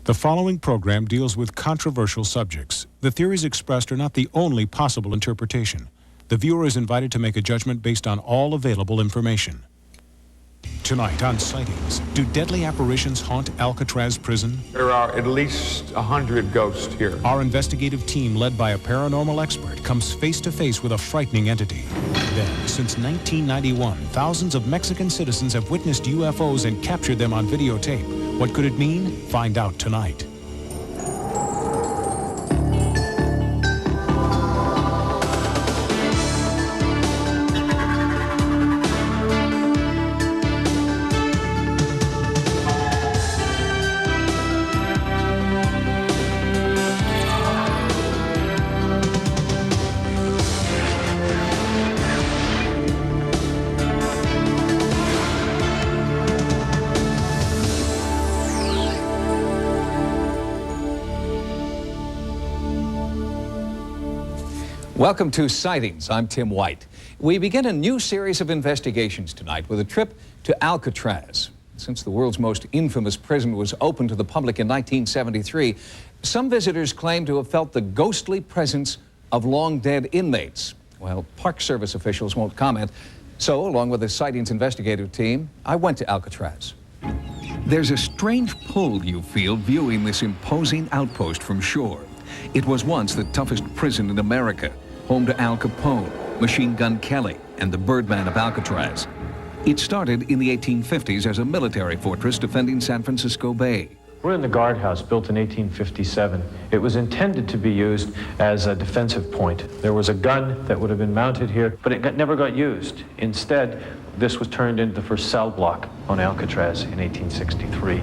The following program deals with controversial subjects. The theories expressed are not the only possible interpretation. The viewer is invited to make a judgment based on all available information. Tonight on Sightings, do deadly apparitions haunt Alcatraz prison? There are at least 100 ghosts here. Our investigative team, led by a paranormal expert, comes face to face with a frightening entity. Then, since 1991, thousands of Mexican citizens have witnessed UFOs and captured them on videotape. What could it mean? Find out tonight. Welcome to Sightings. I'm Tim White. We begin a new series of investigations tonight with a trip to Alcatraz. Since the world's most infamous prison was opened to the public in 1973, some visitors claim to have felt the ghostly presence of long-dead inmates. Well, Park Service officials won't comment, so along with the Sightings investigative team, I went to Alcatraz. There's a strange pull you feel viewing this imposing outpost from shore. It was once the toughest prison in America, home to Al Capone, Machine Gun Kelly, and the Birdman of Alcatraz. It started in the 1850s as a military fortress defending San Francisco Bay. We're in the guardhouse, built in 1857. It was intended to be used as a defensive point. There was a gun that would have been mounted here, but it never got used. Instead, this was turned into the first cell block on Alcatraz in 1863.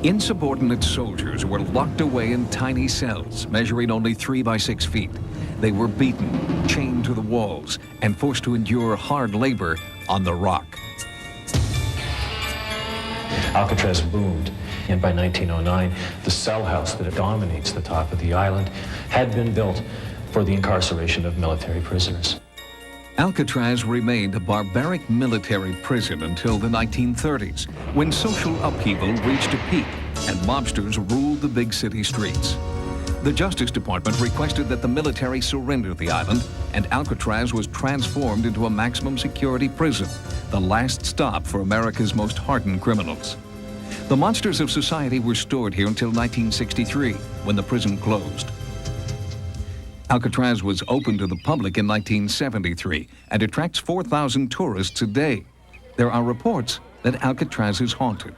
Insubordinate soldiers were locked away in tiny cells, measuring only 3 by 6 feet. They were beaten, chained to the walls, and forced to endure hard labor on the rock. Alcatraz boomed, and by 1909, the cell house that dominates the top of the island had been built for the incarceration of military prisoners. Alcatraz remained a barbaric military prison until the 1930s, when social upheaval reached a peak and mobsters ruled the big city streets. The Justice Department requested that the military surrender the island, and Alcatraz was transformed into a maximum security prison, the last stop for America's most hardened criminals. The monsters of society were stored here until 1963, when the prison closed. Alcatraz was opened to the public in 1973 and attracts 4,000 tourists a day. There are reports that Alcatraz is haunted.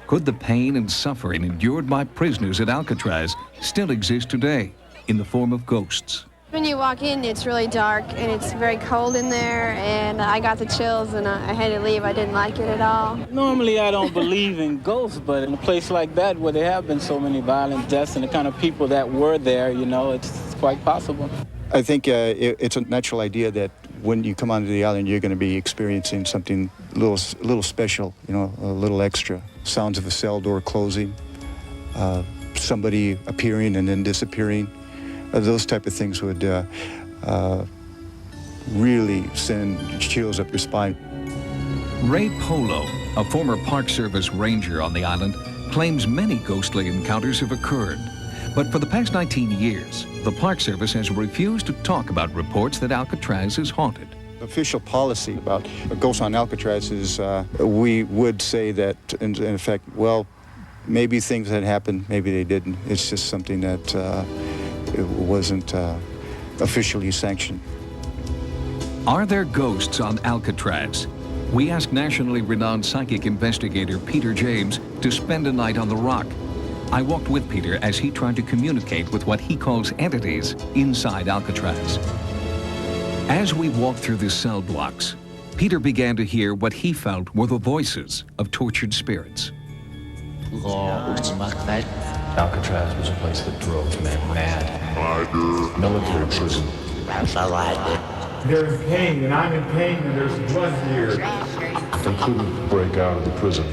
Could the pain and suffering endured by prisoners at Alcatraz still exist today in the form of ghosts? When you walk in, it's really dark and it's very cold in there, and I got the chills and I had to leave. I didn't like it at all. Normally I don't believe in ghosts, but in a place like that where there have been so many violent deaths and the kind of people that were there, you know, it's quite possible. I think it's a natural idea that when you come onto the island, you're going to be experiencing something a little special, you know, a little extra. Sounds of a cell door closing, somebody appearing and then disappearing. Those type of things would really send chills up your spine. Ray Polo, a former Park Service ranger on the island, claims many ghostly encounters have occurred. But for the past 19 years, the Park Service has refused to talk about reports that Alcatraz is haunted. Official policy about ghosts on Alcatraz is we would say that, in effect, well, maybe things had happened, maybe they didn't. It's just something that it wasn't officially sanctioned. Are there ghosts on Alcatraz? We asked nationally renowned psychic investigator Peter James to spend a night on the rock. I walked with Peter as he tried to communicate with what he calls entities inside Alcatraz. As we walked through the cell blocks, Peter began to hear what he felt were the voices of tortured spirits. Alcatraz was a place that drove men mad. Military prison. There's pain, and I'm in pain, and there's blood here. They couldn't break out of the prison.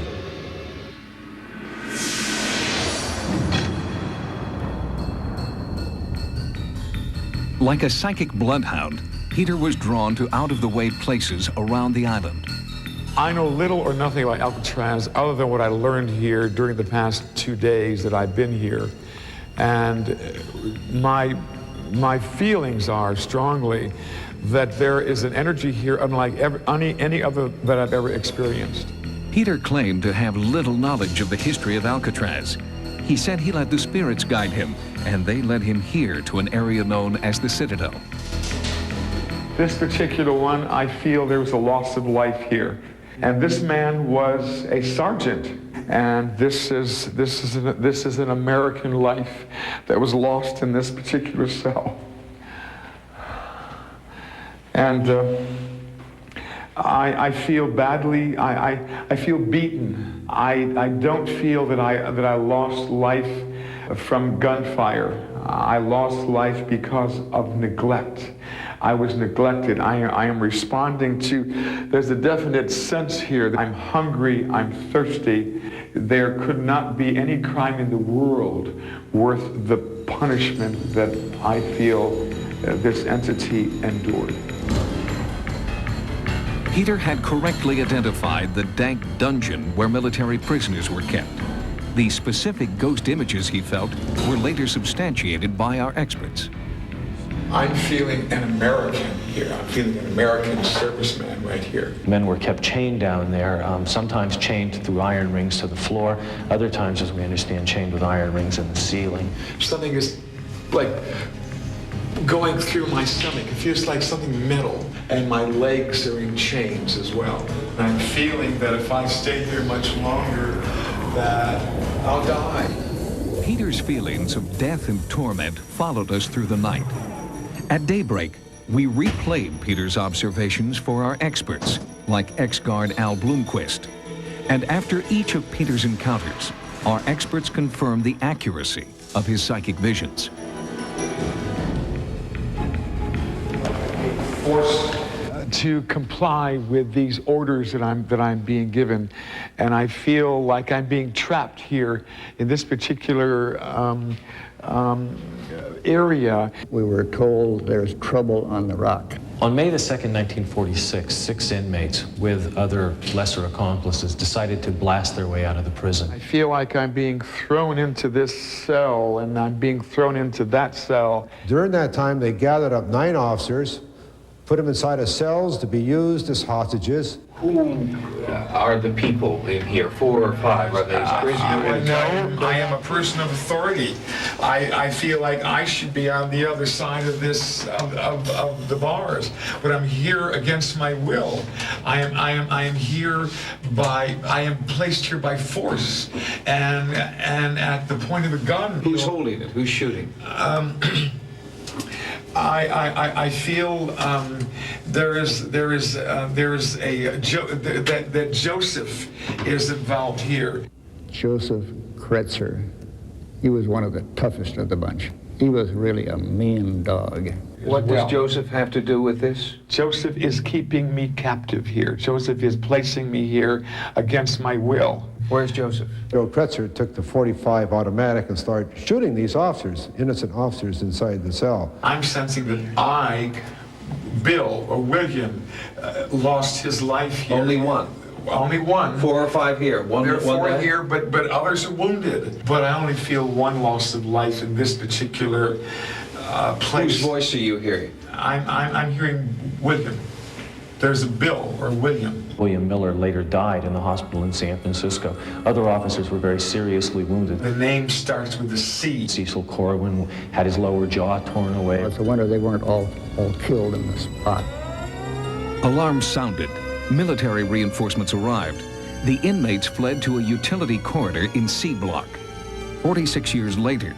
Like a psychic bloodhound, Peter was drawn to out-of-the-way places around the island. I know little or nothing about Alcatraz other than what I learned here during the past 2 days that I've been here. And my feelings are strongly that there is an energy here unlike any other that I've ever experienced. Peter claimed to have little knowledge of the history of Alcatraz. He said he let the spirits guide him, and they led him here to an area known as the Citadel. This particular one, I feel there was a loss of life here. And this man was a sergeant. And this is an American life that was lost in this particular cell. And I feel badly. I feel beaten. I don't feel that I lost life from gunfire. I lost life because of neglect. I was neglected. I am responding to, there's a definite sense here that I'm hungry, I'm thirsty. There could not be any crime in the world worth the punishment that I feel this entity endured. Peter had correctly identified the dank dungeon where military prisoners were kept. The specific ghost images he felt were later substantiated by our experts. I'm feeling an American here. I'm feeling an American serviceman right here. Men were kept chained down there, sometimes chained through iron rings to the floor, other times, as we understand, chained with iron rings in the ceiling. Something is like going through my stomach. It feels like something metal, and my legs are in chains as well. And I'm feeling that if I stay here much longer, that I'll die. Peter's feelings of death and torment followed us through the night. At daybreak, we replayed Peter's observations for our experts, like ex-guard Al Bloomquist. And after each of Peter's encounters, our experts confirmed the accuracy of his psychic visions. Forced to comply with these orders that I'm being given, and I feel like I'm being trapped here in this particular area. We were told there's trouble on the rock. On May the 2nd, 1946, 6 inmates with other lesser accomplices decided to blast their way out of the prison. I feel like I'm being thrown into this cell, and I'm being thrown into that cell. During that time, they gathered up 9 officers, put them inside of cells to be used as hostages. Who are the people in here? 4 or 5? Are they prisoners? No, I am a person of authority. I feel like I should be on the other side of this of the bars, but I'm here against my will. I am here by, I am placed here by force, and at the point of the gun. Who's holding it? Who's shooting? I feel that Joseph is involved here. Joseph Kretzer, he was one of the toughest of the bunch. He was really a mean dog. What does Joseph have to do with this? Joseph is keeping me captive here. Joseph is placing me here against my will. Where's Joseph? Joe Kretzer took the .45 automatic and started shooting these officers, innocent officers inside the cell. I'm sensing that Bill or William, lost his life here. Only one? Only one. 4 or 5 here. There are 4 here, but others are wounded. But I only feel one loss of life in this particular place. Whose voice are you hearing? I'm hearing William. There's a Bill or William. William Miller later died in the hospital in San Francisco. Other officers were very seriously wounded. The name starts with a C. Cecil Corwin had his lower jaw torn away. It's a wonder they weren't all killed in the spot. Alarms sounded. Military reinforcements arrived. The inmates fled to a utility corridor in C Block. 46 years later,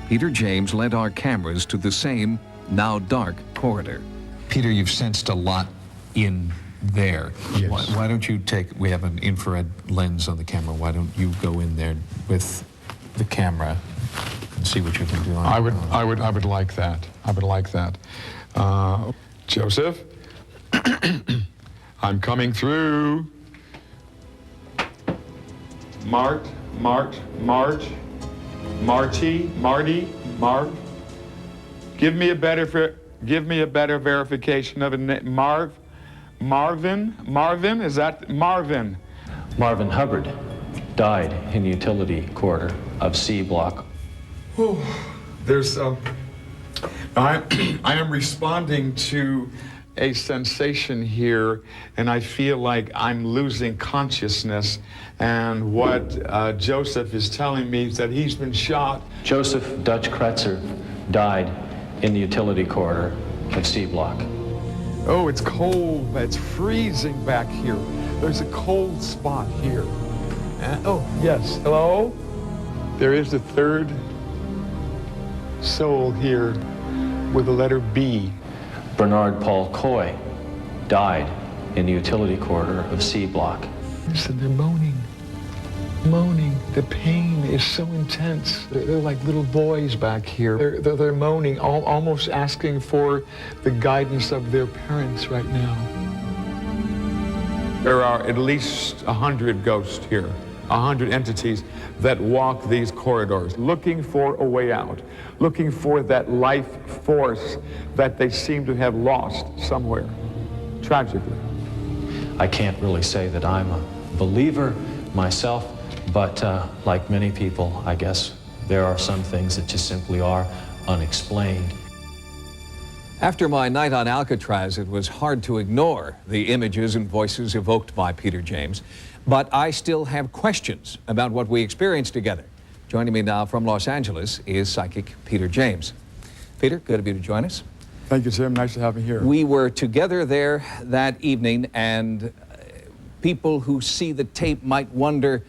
Peter James led our cameras to the same, now dark, corridor. Peter, you've sensed a lot in there. Yes. Why don't you we have an infrared lens on the camera, why don't you go in there with the camera and see what you can do? I would like that. I would like that. Joseph, I'm coming through. Marty, Marv. Give me a better verification of a name. Marvin? Marvin? Is that Marvin? Marvin Hubbard died in the utility corridor of C Block. Oh, there's I am responding to a sensation here, and I feel like I'm losing consciousness. And what Joseph is telling me is that he's been shot. Joseph Dutch Kretzer died in the utility corridor of C Block. Oh, it's cold. It's freezing back here. There's a cold spot here. Oh, yes. Hello? There is the third soul here with the letter B. Bernard Paul Coy died in the utility corridor of C Block. Listen, they're moaning. Moaning. The pain is so intense. They're like little boys back here. They're moaning, almost asking for the guidance of their parents right now. There are at least 100 ghosts here, 100 entities that walk these corridors, looking for a way out, looking for that life force that they seem to have lost somewhere, tragically. I can't really say that I'm a believer myself, but like many people, I guess, there are some things that just simply are unexplained. After my night on Alcatraz, it was hard to ignore the images and voices evoked by Peter James, but I still have questions about what we experienced together. Joining me now from Los Angeles is psychic Peter James. Peter, good of you to join us. Thank you, Tim. Nice to have you here. We were together there that evening, and people who see the tape might wonder,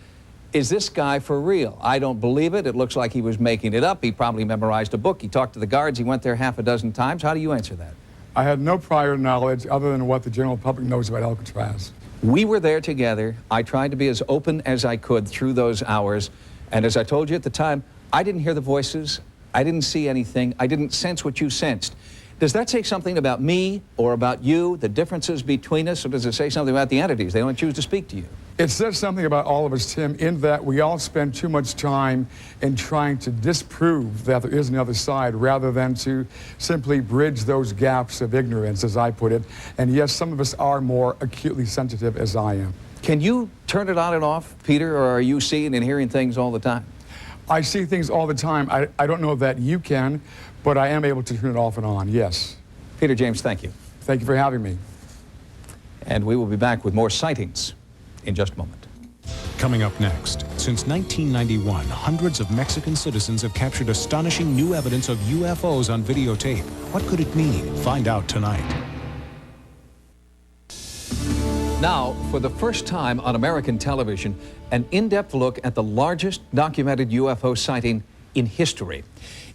is this guy for real? I don't believe it. It looks like he was making it up. He probably memorized a book. He talked to the guards. He went there half a dozen times. How do you answer that? I had no prior knowledge other than what the general public knows about Alcatraz. We were there together. I tried to be as open as I could through those hours. And as I told you at the time, I didn't hear the voices. I didn't see anything. I didn't sense what you sensed. Does that say something about me or about you, the differences between us, or does it say something about the entities? They don't choose to speak to you. It says something about all of us, Tim, in that we all spend too much time in trying to disprove that there is another side rather than to simply bridge those gaps of ignorance, as I put it. And yes, some of us are more acutely sensitive, as I am. Can you turn it on and off, Peter, or are you seeing and hearing things all the time? I see things all the time. I don't know that you can, but I am able to turn it off and on, yes. Peter James, thank you. Thank you for having me. And we will be back with more sightings in just a moment. Coming up next, since 1991, hundreds of Mexican citizens have captured astonishing new evidence of UFOs on videotape. What could it mean? Find out tonight. Now, for the first time on American television, an in-depth look at the largest documented UFO sighting in history.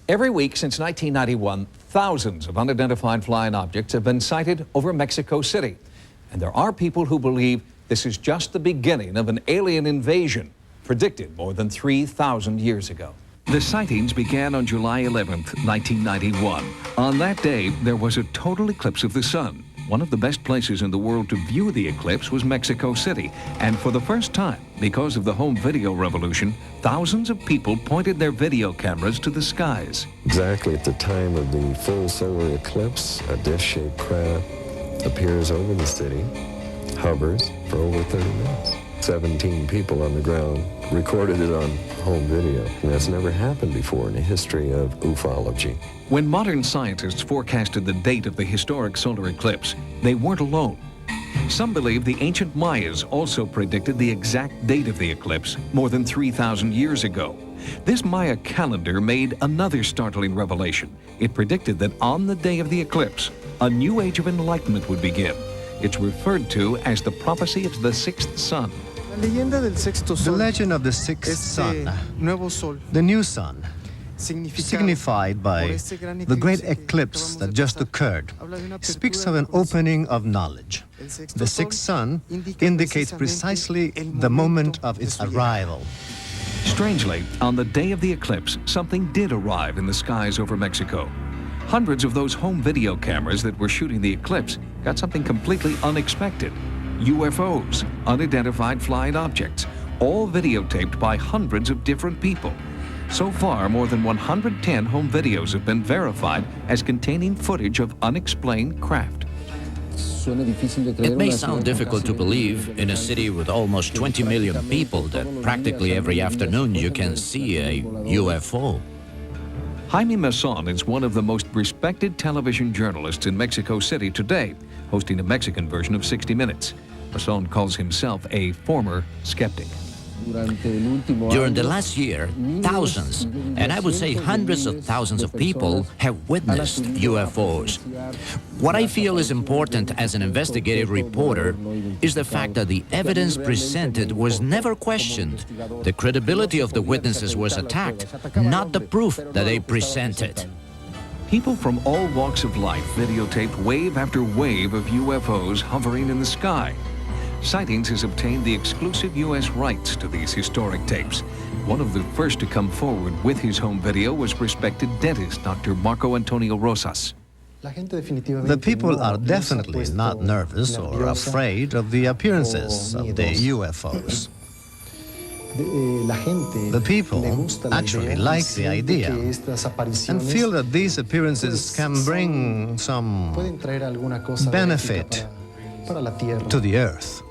Every week since 1991, thousands of unidentified flying objects have been sighted over Mexico City. And there are people who believe this is just the beginning of an alien invasion predicted more than 3,000 years ago. The sightings began on July 11th, 1991. On that day, there was a total eclipse of the sun. One of the best places in the world to view the eclipse was Mexico City. And for the first time, because of the home video revolution, thousands of people pointed their video cameras to the skies. Exactly at the time of the full solar eclipse, a disc-shaped craft appears over the city, hovers for over 30 minutes. 17 people on the ground recorded it on home video. And that's never happened before in the history of ufology. When modern scientists forecasted the date of the historic solar eclipse, they weren't alone. Some believe the ancient Mayas also predicted the exact date of the eclipse more than 3,000 years ago. This Maya calendar made another startling revelation. It predicted that on the day of the eclipse, a new age of enlightenment would begin. It's referred to as the prophecy of the sixth sun. The legend of the sixth sun, the new sun, signified by the great eclipse that just occurred, speaks of an opening of knowledge. The sixth sun indicates precisely the moment of its arrival. Strangely, on the day of the eclipse, something did arrive in the skies over Mexico. Hundreds of those home video cameras that were shooting the eclipse got something completely unexpected. UFOs, unidentified flying objects, all videotaped by hundreds of different people. So far, more than 110 home videos have been verified as containing footage of unexplained craft. It may sound difficult to believe in a city with almost 20 million people that practically every afternoon you can see a UFO. Jaime Mason is one of the most respected television journalists in Mexico City today, hosting a Mexican version of 60 Minutes. Mason calls himself a former skeptic. During the last year, thousands, and I would say hundreds of thousands of people have witnessed UFOs. What I feel is important as an investigative reporter is the fact that the evidence presented was never questioned. The credibility of the witnesses was attacked, not the proof that they presented. People from all walks of life videotaped wave after wave of UFOs hovering in the sky. Sightings has obtained the exclusive U.S. rights to these historic tapes. One of the first to come forward with his home video was respected dentist Dr. Marco Antonio Rosas. The people are definitely not nervous or afraid of the appearances of the UFOs. The people actually like the idea and feel that these appearances can bring some benefit to the Earth.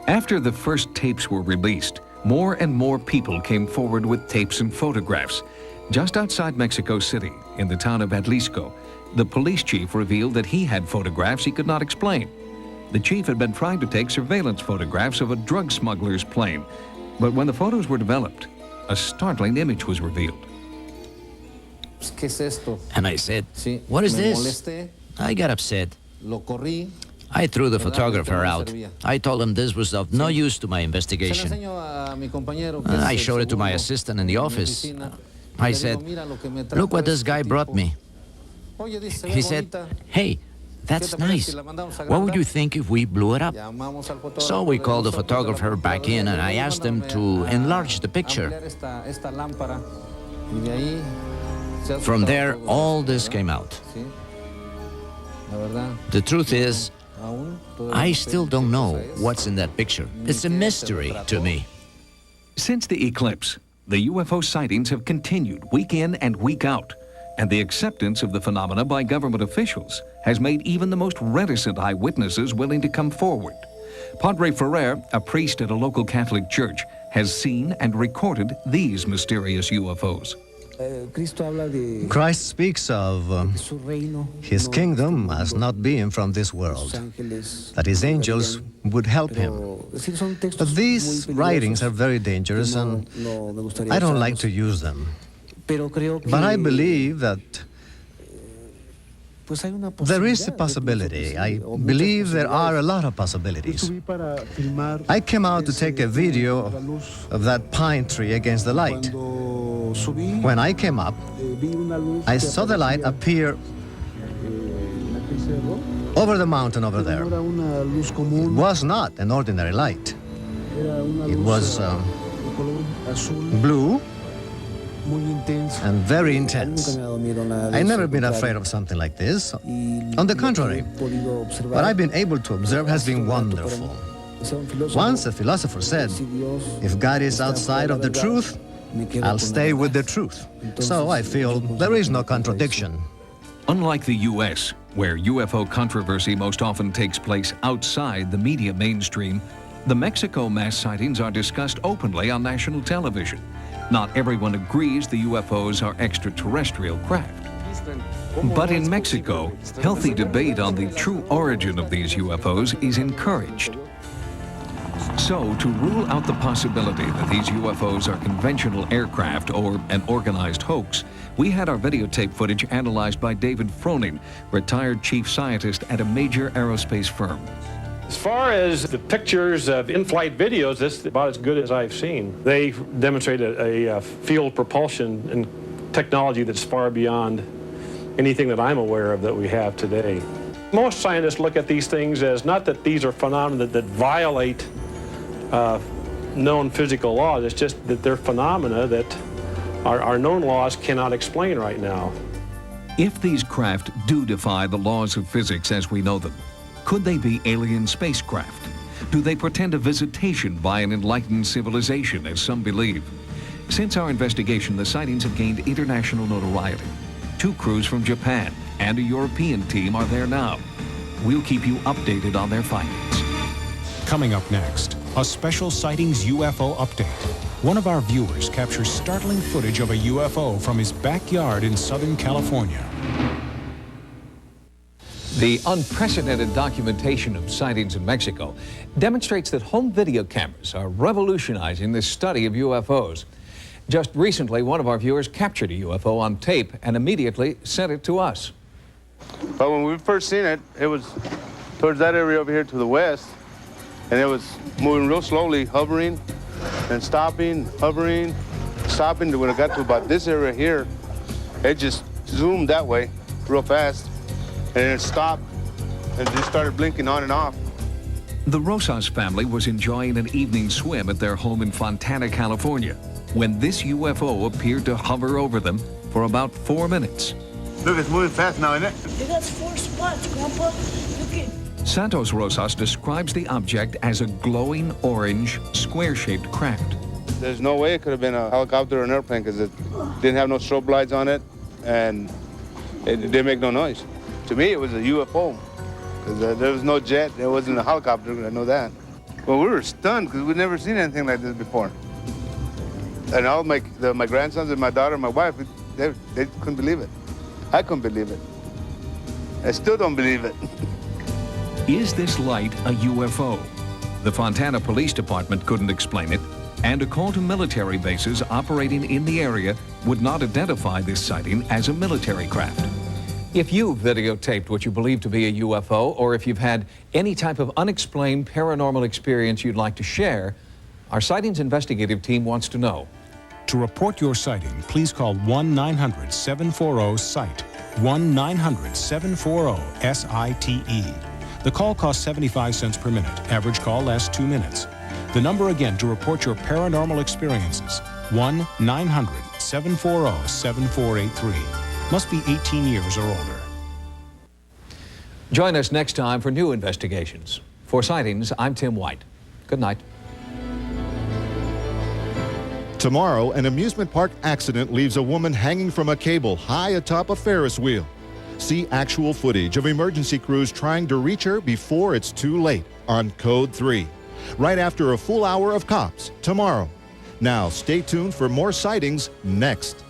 After the first tapes were released, more and more people came forward with tapes and photographs. Just outside Mexico City, in the town of Atlisco, the police chief revealed that he had photographs he could not explain. The chief had been trying to take surveillance photographs of a drug smuggler's plane, but when the photos were developed, a startling image was revealed. And I said, "What is this?" I got upset. I threw the photographer out. I told him this was of no use to my investigation. I showed it to my assistant in the office. I said, "Look what this guy brought me." He said, "Hey, that's nice. What would you think if we blew it up?" So we called the photographer back in and I asked him to enlarge the picture. From there, all this came out. The truth is, I still don't know what's in that picture. It's a mystery to me. Since the eclipse, the UFO sightings have continued week in and week out, and the acceptance of the phenomena by government officials has made even the most reticent eyewitnesses willing to come forward. Padre Ferrer, a priest at a local Catholic church, has seen and recorded these mysterious UFOs. Christ speaks of his kingdom as not being from this world, that his angels would help him. But these writings are very dangerous and I don't like to use them. But I believe that there is a possibility. I believe there are a lot of possibilities. I came out to take a video of that pine tree against the light. When I came up, I saw the light appear over the mountain over there. It was not an ordinary light. It was blue and very intense. I've never been afraid of something like this. On the contrary, what I've been able to observe has been wonderful. Once a philosopher said, "If God is outside of the truth, I'll stay with the truth." So I feel there is no contradiction. Unlike the U.S., where UFO controversy most often takes place outside the media mainstream, the Mexico mass sightings are discussed openly on national television. Not everyone agrees the UFOs are extraterrestrial craft. But in Mexico, healthy debate on the true origin of these UFOs is encouraged. So, to rule out the possibility that these UFOs are conventional aircraft or an organized hoax, we had our videotape footage analyzed by David Froning, retired chief scientist at a major aerospace firm. As far as the pictures of in-flight videos, this is about as good as I've seen. They demonstrate a field propulsion and technology that's far beyond anything that I'm aware of that we have today. Most scientists look at these things as not that these are phenomena that violate known physical laws, it's just that they're phenomena that our known laws cannot explain right now. If these craft do defy the laws of physics as we know them, could they be alien spacecraft? Do they portend a visitation by an enlightened civilization, as some believe? Since our investigation, the sightings have gained international notoriety. 2 crews from Japan and a European team are there now. We'll keep you updated on their findings. Coming up next, a special Sightings UFO update. One of our viewers captures startling footage of a UFO from his backyard in Southern California. The unprecedented documentation of sightings in Mexico demonstrates that home video cameras are revolutionizing the study of UFOs. Just recently, one of our viewers captured a UFO on tape and immediately sent it to us. But when we first seen it, it was towards that area over here to the west, and it was moving real slowly, hovering and stopping, hovering, stopping. When it got to about this area here, it just zoomed that way real fast, and it stopped and just started blinking on and off. The Rosas family was enjoying an evening swim at their home in Fontana, California, when this UFO appeared to hover over them for about 4 minutes. Look, it's moving fast now, isn't it? It has 4 spots, Grandpa. Look at... Santos Rosas describes the object as a glowing orange, square-shaped craft. There's no way it could have been a helicopter or an airplane because it didn't have no strobe lights on it, and it didn't make no noise. To me, it was a UFO because there was no jet. There wasn't a helicopter. I know that. Well, we were stunned because we'd never seen anything like this before. And all my grandsons and my daughter and my wife, they couldn't believe it. I couldn't believe it. I still don't believe it. Is this light a UFO? The Fontana Police Department couldn't explain it, and a call to military bases operating in the area would not identify this sighting as a military craft. If you've videotaped what you believe to be a UFO, or if you've had any type of unexplained paranormal experience you'd like to share, our Sightings investigative team wants to know. To report your sighting, please call 1-900-740-SIGHT, 1-900-740-SITE. The call costs 75 cents per minute. Average call lasts 2 minutes. The number again to report your paranormal experiences, 1-900-740-7483. Must be 18 years or older. Join us next time for new investigations. For Sightings, I'm Tim White. Good night. Tomorrow, an amusement park accident leaves a woman hanging from a cable high atop a Ferris wheel. See actual footage of emergency crews trying to reach her before it's too late on Code 3. Right after a full hour of Cops tomorrow. Now, stay tuned for more Sightings next.